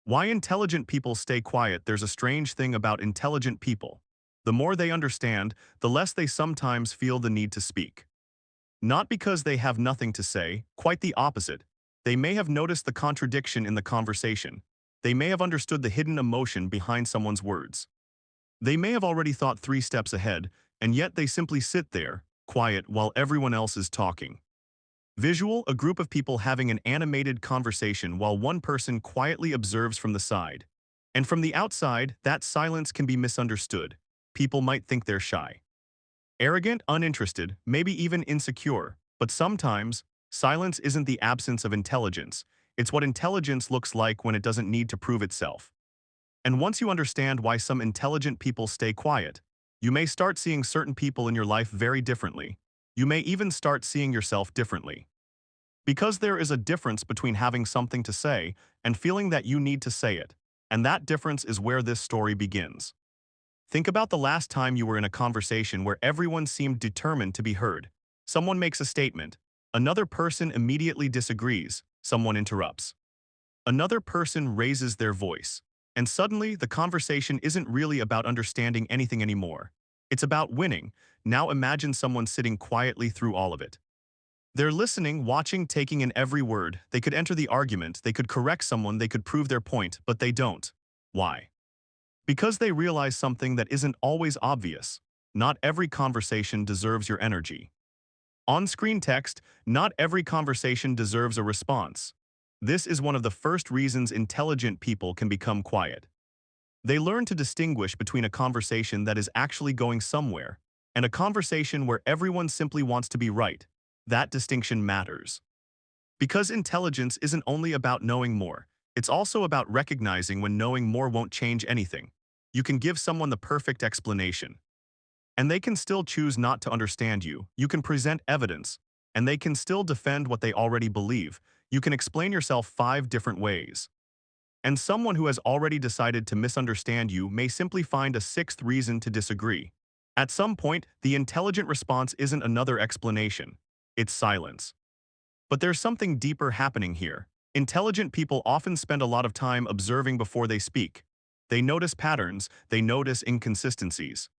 Why intelligent people stay quiet. There's a strange thing about intelligent people. The more they understand, the less they sometimes feel the need to speak. Not because they have nothing to say, quite the opposite. They may have noticed the contradiction in the conversation. They may have understood the hidden emotion behind someone's words. They may have already thought 3 steps ahead, and yet they simply sit there, quiet while everyone else is talking. Visual, a group of people having an animated conversation while one person quietly observes from the side. And from the outside, that silence can be misunderstood. People might think they're shy, arrogant, uninterested, maybe even insecure. But sometimes, silence isn't the absence of intelligence. It's what intelligence looks like when it doesn't need to prove itself. And once you understand why some intelligent people stay quiet, you may start seeing certain people in your life very differently. You may even start seeing yourself differently. Because there is a difference between having something to say and feeling that you need to say it. And that difference is where this story begins. Think about the last time you were in a conversation where everyone seemed determined to be heard. Someone makes a statement. Another person immediately disagrees. Someone interrupts. Another person raises their voice. And suddenly, the conversation isn't really about understanding anything anymore. It's about winning. Now imagine someone sitting quietly through all of it. They're listening, watching, taking in every word. They could enter the argument, they could correct someone, they could prove their point, but they don't. Why? Because they realize something that isn't always obvious. Not every conversation deserves your energy. On-screen text, not every conversation deserves a response. This is one of the first reasons intelligent people can become quiet. They learn to distinguish between a conversation that is actually going somewhere and a conversation where everyone simply wants to be right. That distinction matters. Because intelligence isn't only about knowing more, it's also about recognizing when knowing more won't change anything. You can give someone the perfect explanation, and they can still choose not to understand you. You can present evidence, and they can still defend what they already believe. You can explain yourself 5 different ways. And someone who has already decided to misunderstand you may simply find a 6th reason to disagree. At some point, the intelligent response isn't another explanation. It's silence. But there's something deeper happening here. Intelligent people often spend a lot of time observing before they speak. They notice patterns, they notice inconsistencies.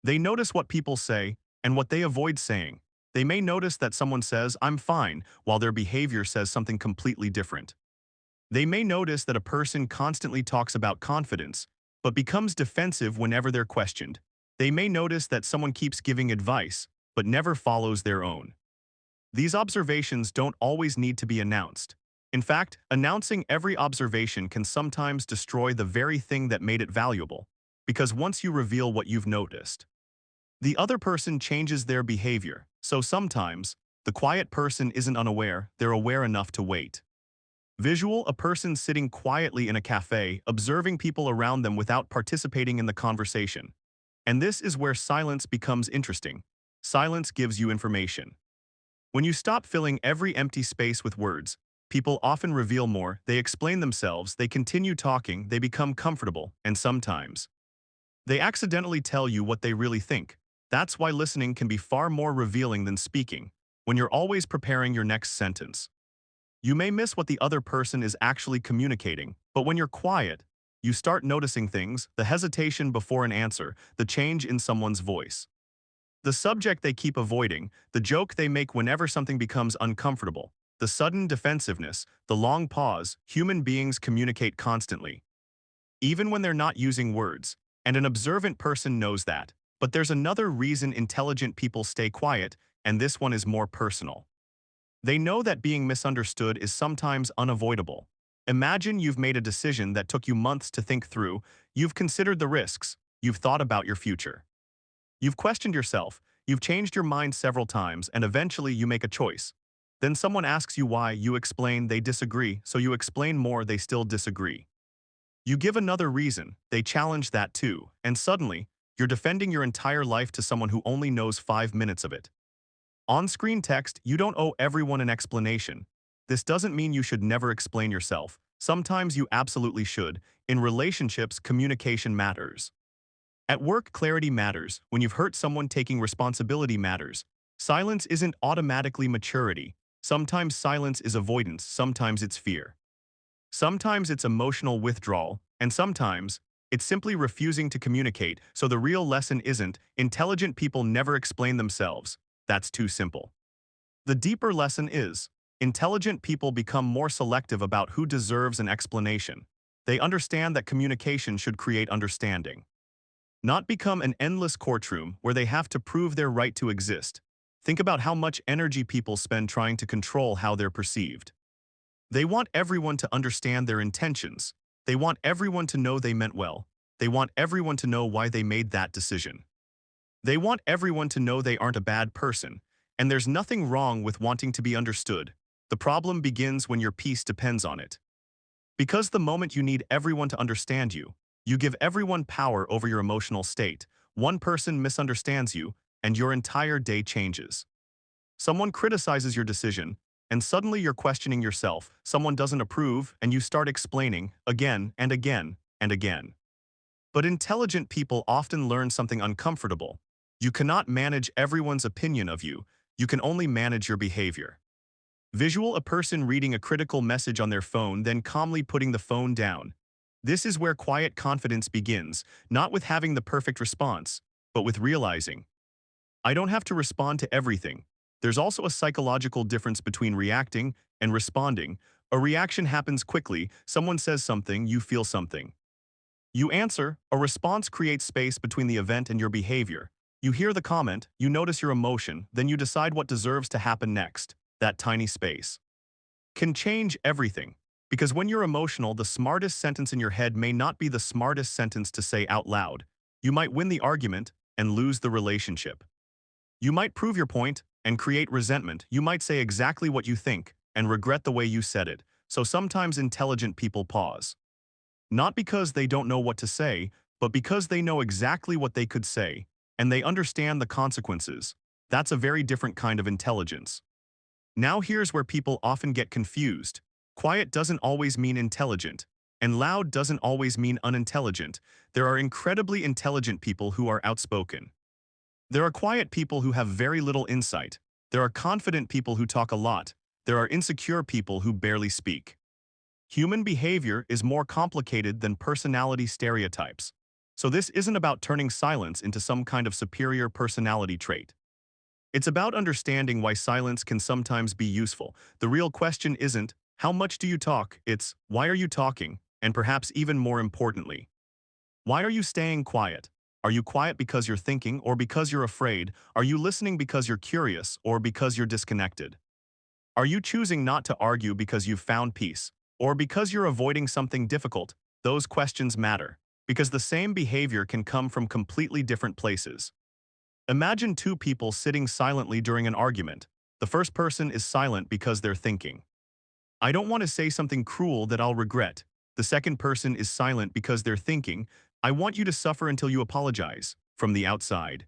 They notice what people say and what they avoid saying. They may notice that someone says, "I'm fine," while their behavior says something completely different. They may notice that a person constantly talks about confidence, but becomes defensive whenever they're questioned. They may notice that someone keeps giving advice, but never follows their own. These observations don't always need to be announced. In fact, announcing every observation can sometimes destroy the very thing that made it valuable, because once you reveal what you've noticed, the other person changes their behavior. So sometimes, the quiet person isn't unaware, they're aware enough to wait. Visual, a person sitting quietly in a cafe, observing people around them without participating in the conversation. And this is where silence becomes interesting. Silence gives you information. When you stop filling every empty space with words, people often reveal more, they explain themselves, they continue talking, they become comfortable, and sometimes they accidentally tell you what they really think. That's why listening can be far more revealing than speaking. When you're always preparing your next sentence, you may miss what the other person is actually communicating, but when you're quiet, you start noticing things, the hesitation before an answer, the change in someone's voice, the subject they keep avoiding, the joke they make whenever something becomes uncomfortable, the sudden defensiveness, the long pause. Human beings communicate constantly, even when they're not using words, and an observant person knows that. But there's another reason intelligent people stay quiet, and this one is more personal. They know that being misunderstood is sometimes unavoidable. Imagine you've made a decision that took you months to think through, you've considered the risks, you've thought about your future. You've questioned yourself, you've changed your mind several times, and eventually you make a choice. Then someone asks you why, you explain they disagree, so you explain more, they still disagree. You give another reason, they challenge that too, and suddenly, you're defending your entire life to someone who only knows 5 minutes of it. On-screen text, you don't owe everyone an explanation. This doesn't mean you should never explain yourself. Sometimes you absolutely should. In relationships, communication matters. At work, clarity matters. When you've hurt someone, taking responsibility matters. Silence isn't automatically maturity. Sometimes silence is avoidance, sometimes it's fear. Sometimes it's emotional withdrawal, and sometimes it's simply refusing to communicate. So the real lesson isn't, intelligent people never explain themselves. That's too simple. The deeper lesson is, intelligent people become more selective about who deserves an explanation. They understand that communication should create understanding, not become an endless courtroom where they have to prove their right to exist. Think about how much energy people spend trying to control how they're perceived. They want everyone to understand their intentions. They want everyone to know they meant well. They want everyone to know why they made that decision. They want everyone to know they aren't a bad person, and there's nothing wrong with wanting to be understood. The problem begins when your peace depends on it. Because the moment you need everyone to understand you, you give everyone power over your emotional state. One person misunderstands you, and your entire day changes. Someone criticizes your decision, and suddenly you're questioning yourself. Someone doesn't approve, and you start explaining again and again and again. But intelligent people often learn something uncomfortable. You cannot manage everyone's opinion of you. You can only manage your behavior. Visual: a person reading a critical message on their phone, then calmly putting the phone down. This is where quiet confidence begins, not with having the perfect response, but with realizing, I don't have to respond to everything. There's also a psychological difference between reacting and responding. A reaction happens quickly. Someone says something, you feel something. You answer. A response creates space between the event and your behavior. You hear the comment, you notice your emotion, then you decide what deserves to happen next. That tiny space can change everything. Because when you're emotional, the smartest sentence in your head may not be the smartest sentence to say out loud. You might win the argument and lose the relationship. You might prove your point and create resentment. You might say exactly what you think and regret the way you said it. So sometimes intelligent people pause. Not because they don't know what to say, but because they know exactly what they could say, and they understand the consequences. That's a very different kind of intelligence. Now here's where people often get confused. Quiet doesn't always mean intelligent, and loud doesn't always mean unintelligent. There are incredibly intelligent people who are outspoken. There are quiet people who have very little insight. There are confident people who talk a lot. There are insecure people who barely speak. Human behavior is more complicated than personality stereotypes. So this isn't about turning silence into some kind of superior personality trait. It's about understanding why silence can sometimes be useful. The real question isn't, how much do you talk? It's, why are you talking? And perhaps even more importantly, why are you staying quiet? Are you quiet because you're thinking or because you're afraid? Are you listening because you're curious or because you're disconnected? Are you choosing not to argue because you've found peace or because you're avoiding something difficult? Those questions matter because the same behavior can come from completely different places. Imagine two people sitting silently during an argument. The first person is silent because they're thinking, I don't want to say something cruel that I'll regret. The second person is silent because they're thinking, I want you to suffer until you apologize. From the outside,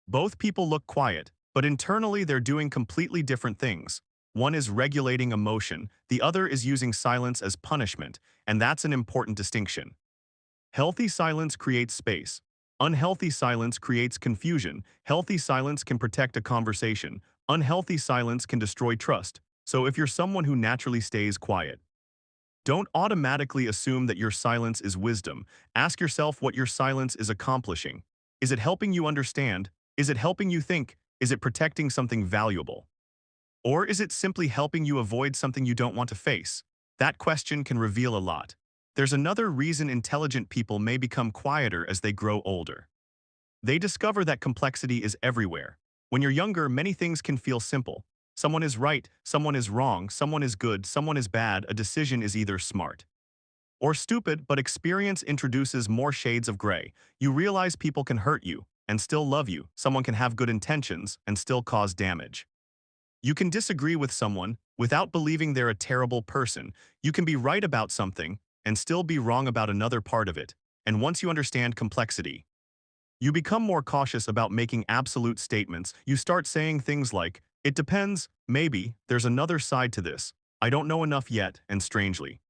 both people look quiet, but internally they're doing completely different things. One is regulating emotion, the other is using silence as punishment, and that's an important distinction. Healthy silence creates space. Unhealthy silence creates confusion. Healthy silence can protect a conversation. Unhealthy silence can destroy trust. So if you're someone who naturally stays quiet, don't automatically assume that your silence is wisdom. Ask yourself what your silence is accomplishing. Is it helping you understand? Is it helping you think? Is it protecting something valuable? Or is it simply helping you avoid something you don't want to face? That question can reveal a lot. There's another reason intelligent people may become quieter as they grow older. They discover that complexity is everywhere. When you're younger, many things can feel simple. Someone is right, someone is wrong, someone is good, someone is bad. A decision is either smart or stupid, but experience introduces more shades of gray. You realize people can hurt you and still love you. Someone can have good intentions and still cause damage. You can disagree with someone without believing they're a terrible person. You can be right about something and still be wrong about another part of it. And once you understand complexity, you become more cautious about making absolute statements. You start saying things like, it depends, maybe, there's another side to this, I don't know enough yet, and strangely,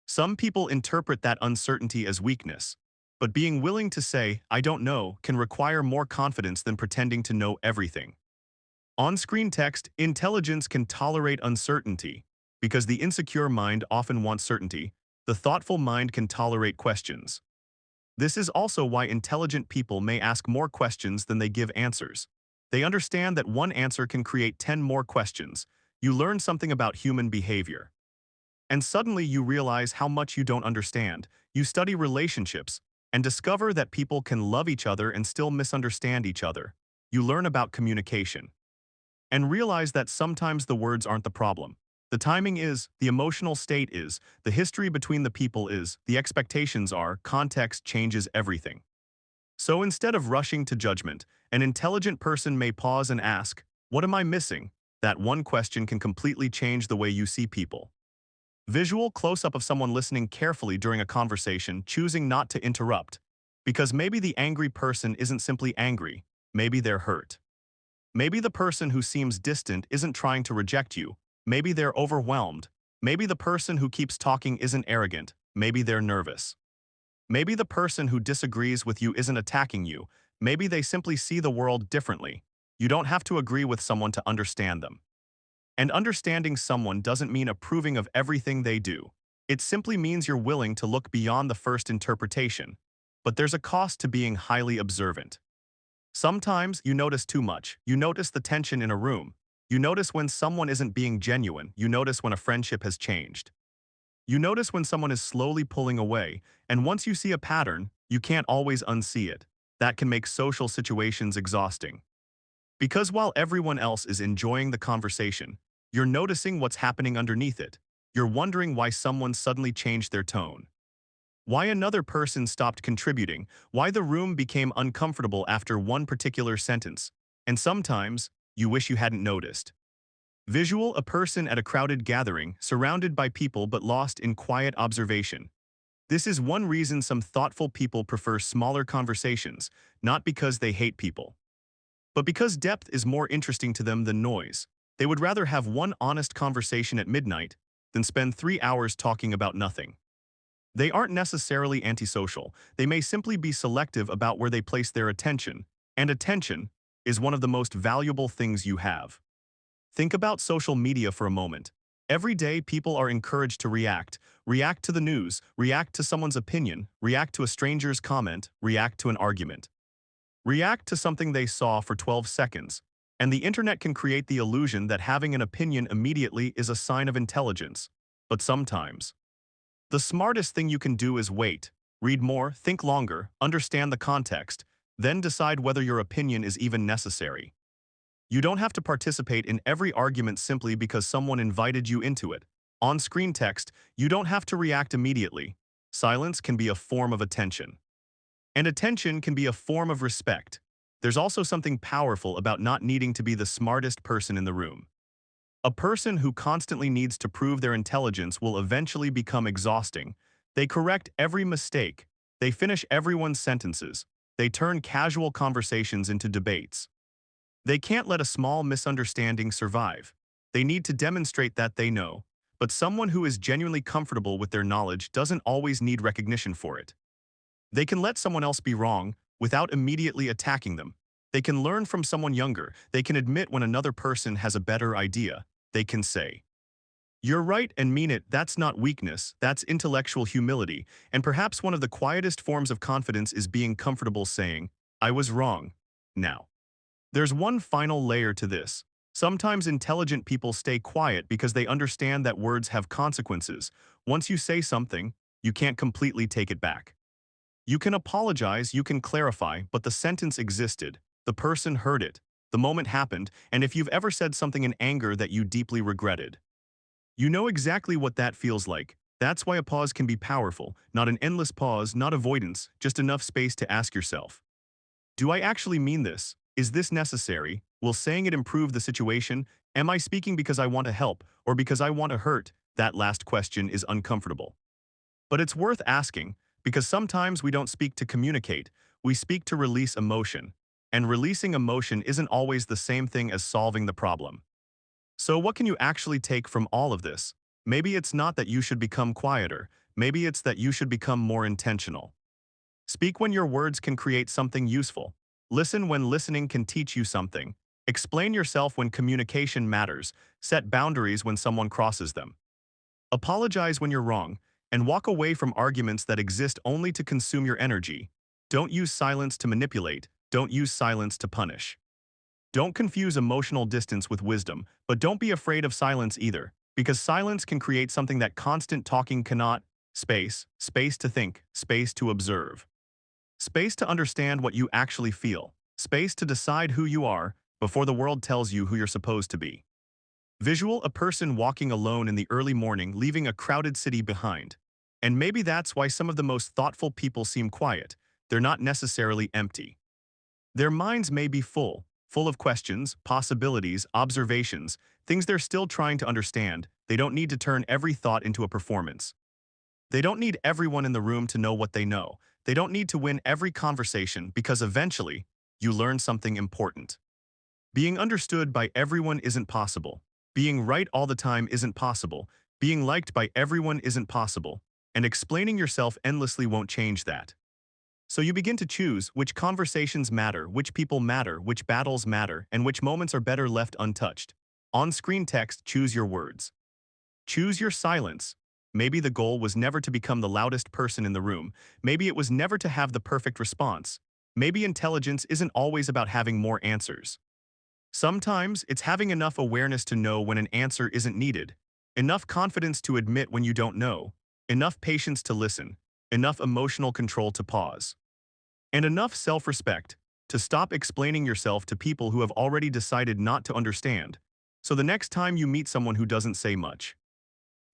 some people interpret that uncertainty as weakness. But being willing to say, I don't know, can require more confidence than pretending to know everything. On-screen text, intelligence can tolerate uncertainty. Because the insecure mind often wants certainty, the thoughtful mind can tolerate questions. This is also why intelligent people may ask more questions than they give answers. They understand that one answer can create 10 more questions. You learn something about human behavior. And suddenly you realize how much you don't understand. You study relationships and discover that people can love each other and still misunderstand each other. You learn about communication and realize that sometimes the words aren't the problem. The timing is, the emotional state is, the history between the people is, the expectations are, context changes everything. So instead of rushing to judgment, an intelligent person may pause and ask, "What am I missing?" That one question can completely change the way you see people. Visual close-up of someone listening carefully during a conversation, choosing not to interrupt. Because maybe the angry person isn't simply angry, maybe they're hurt. Maybe the person who seems distant isn't trying to reject you. Maybe they're overwhelmed. Maybe the person who keeps talking isn't arrogant. Maybe they're nervous. Maybe the person who disagrees with you isn't attacking you. Maybe they simply see the world differently. You don't have to agree with someone to understand them. And understanding someone doesn't mean approving of everything they do. It simply means you're willing to look beyond the first interpretation. But there's a cost to being highly observant. Sometimes you notice too much. You notice the tension in a room. You notice when someone isn't being genuine. You notice when a friendship has changed. You notice when someone is slowly pulling away, and once you see a pattern, you can't always unsee it. That can make social situations exhausting. Because while everyone else is enjoying the conversation, you're noticing what's happening underneath it. You're wondering why someone suddenly changed their tone. Why another person stopped contributing, why the room became uncomfortable after one particular sentence. And sometimes, you wish you hadn't noticed. Visual, a person at a crowded gathering, surrounded by people but lost in quiet observation. This is one reason some thoughtful people prefer smaller conversations, not because they hate people, but because depth is more interesting to them than noise. They would rather have one honest conversation at midnight than spend 3 hours talking about nothing. They aren't necessarily antisocial. They may simply be selective about where they place their attention, and attention is one of the most valuable things you have. Think about social media for a moment. Every day, people are encouraged to react to the news, react to someone's opinion, react to a stranger's comment, react to an argument. React to something they saw for 12 seconds. And the internet can create the illusion that having an opinion immediately is a sign of intelligence. But sometimes, the smartest thing you can do is wait, read more, think longer, understand the context, then decide whether your opinion is even necessary. You don't have to participate in every argument simply because someone invited you into it. On screen text, you don't have to react immediately. Silence can be a form of attention. And attention can be a form of respect. There's also something powerful about not needing to be the smartest person in the room. A person who constantly needs to prove their intelligence will eventually become exhausting. They correct every mistake. They finish everyone's sentences. They turn casual conversations into debates. They can't let a small misunderstanding survive. They need to demonstrate that they know. But someone who is genuinely comfortable with their knowledge doesn't always need recognition for it. They can let someone else be wrong without immediately attacking them. They can learn from someone younger. They can admit when another person has a better idea. They can say, "You're right," and mean it. That's not weakness, that's intellectual humility. And perhaps one of the quietest forms of confidence is being comfortable saying, "I was wrong." Now, there's one final layer to this. Sometimes intelligent people stay quiet because they understand that words have consequences. Once you say something, you can't completely take it back. You can apologize, you can clarify, but the sentence existed. The person heard it. The moment happened, and if you've ever said something in anger that you deeply regretted, you know exactly what that feels like. That's why a pause can be powerful. Not an endless pause, not avoidance, just enough space to ask yourself, do I actually mean this? Is this necessary? Will saying it improve the situation? Am I speaking because I want to help, or because I want to hurt? That last question is uncomfortable. But it's worth asking, because sometimes we don't speak to communicate, we speak to release emotion. And releasing emotion isn't always the same thing as solving the problem. So what can you actually take from all of this? Maybe it's not that you should become quieter, maybe it's that you should become more intentional. Speak when your words can create something useful. Listen when listening can teach you something. Explain yourself when communication matters. Set boundaries when someone crosses them. Apologize when you're wrong, and walk away from arguments that exist only to consume your energy. Don't use silence to manipulate. Don't use silence to punish. Don't confuse emotional distance with wisdom, but don't be afraid of silence either, because silence can create something that constant talking cannot. Space, space to think, space to observe. Space to understand what you actually feel. Space to decide who you are before the world tells you who you're supposed to be. Visual, a person walking alone in the early morning, leaving a crowded city behind. And maybe that's why some of the most thoughtful people seem quiet. They're not necessarily empty. Their minds may be full, full of questions, possibilities, observations, things they're still trying to understand. They don't need to turn every thought into a performance. They don't need everyone in the room to know what they know. They don't need to win every conversation because eventually, you learn something important. Being understood by everyone isn't possible. Being right all the time isn't possible. Being liked by everyone isn't possible. And explaining yourself endlessly won't change that. So you begin to choose which conversations matter, which people matter, which battles matter, and which moments are better left untouched. On-screen text, choose your words. Choose your silence. Maybe the goal was never to become the loudest person in the room. Maybe it was never to have the perfect response. Maybe intelligence isn't always about having more answers. Sometimes it's having enough awareness to know when an answer isn't needed, enough confidence to admit when you don't know, enough patience to listen, enough emotional control to pause, and enough self-respect to stop explaining yourself to people who have already decided not to understand. So the next time you meet someone who doesn't say much,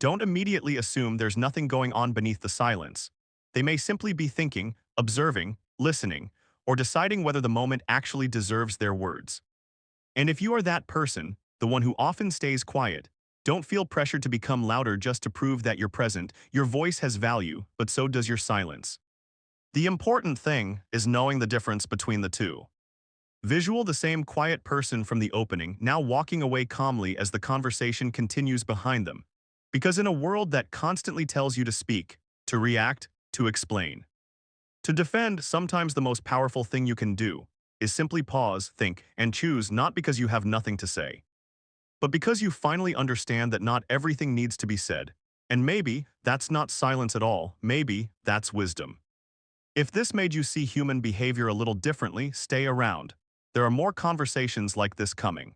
don't immediately assume there's nothing going on beneath the silence. They may simply be thinking, observing, listening, or deciding whether the moment actually deserves their words. And if you are that person, the one who often stays quiet, don't feel pressured to become louder just to prove that you're present. Your voice has value, but so does your silence. The important thing is knowing the difference between the two. Visual, the same quiet person from the opening, now walking away calmly as the conversation continues behind them. Because in a world that constantly tells you to speak, to react, to explain, to defend, sometimes the most powerful thing you can do is simply pause, think, and choose, not because you have nothing to say, but because you finally understand that not everything needs to be said. And maybe that's not silence at all, maybe that's wisdom. If this made you see human behavior a little differently, stay around. There are more conversations like this coming.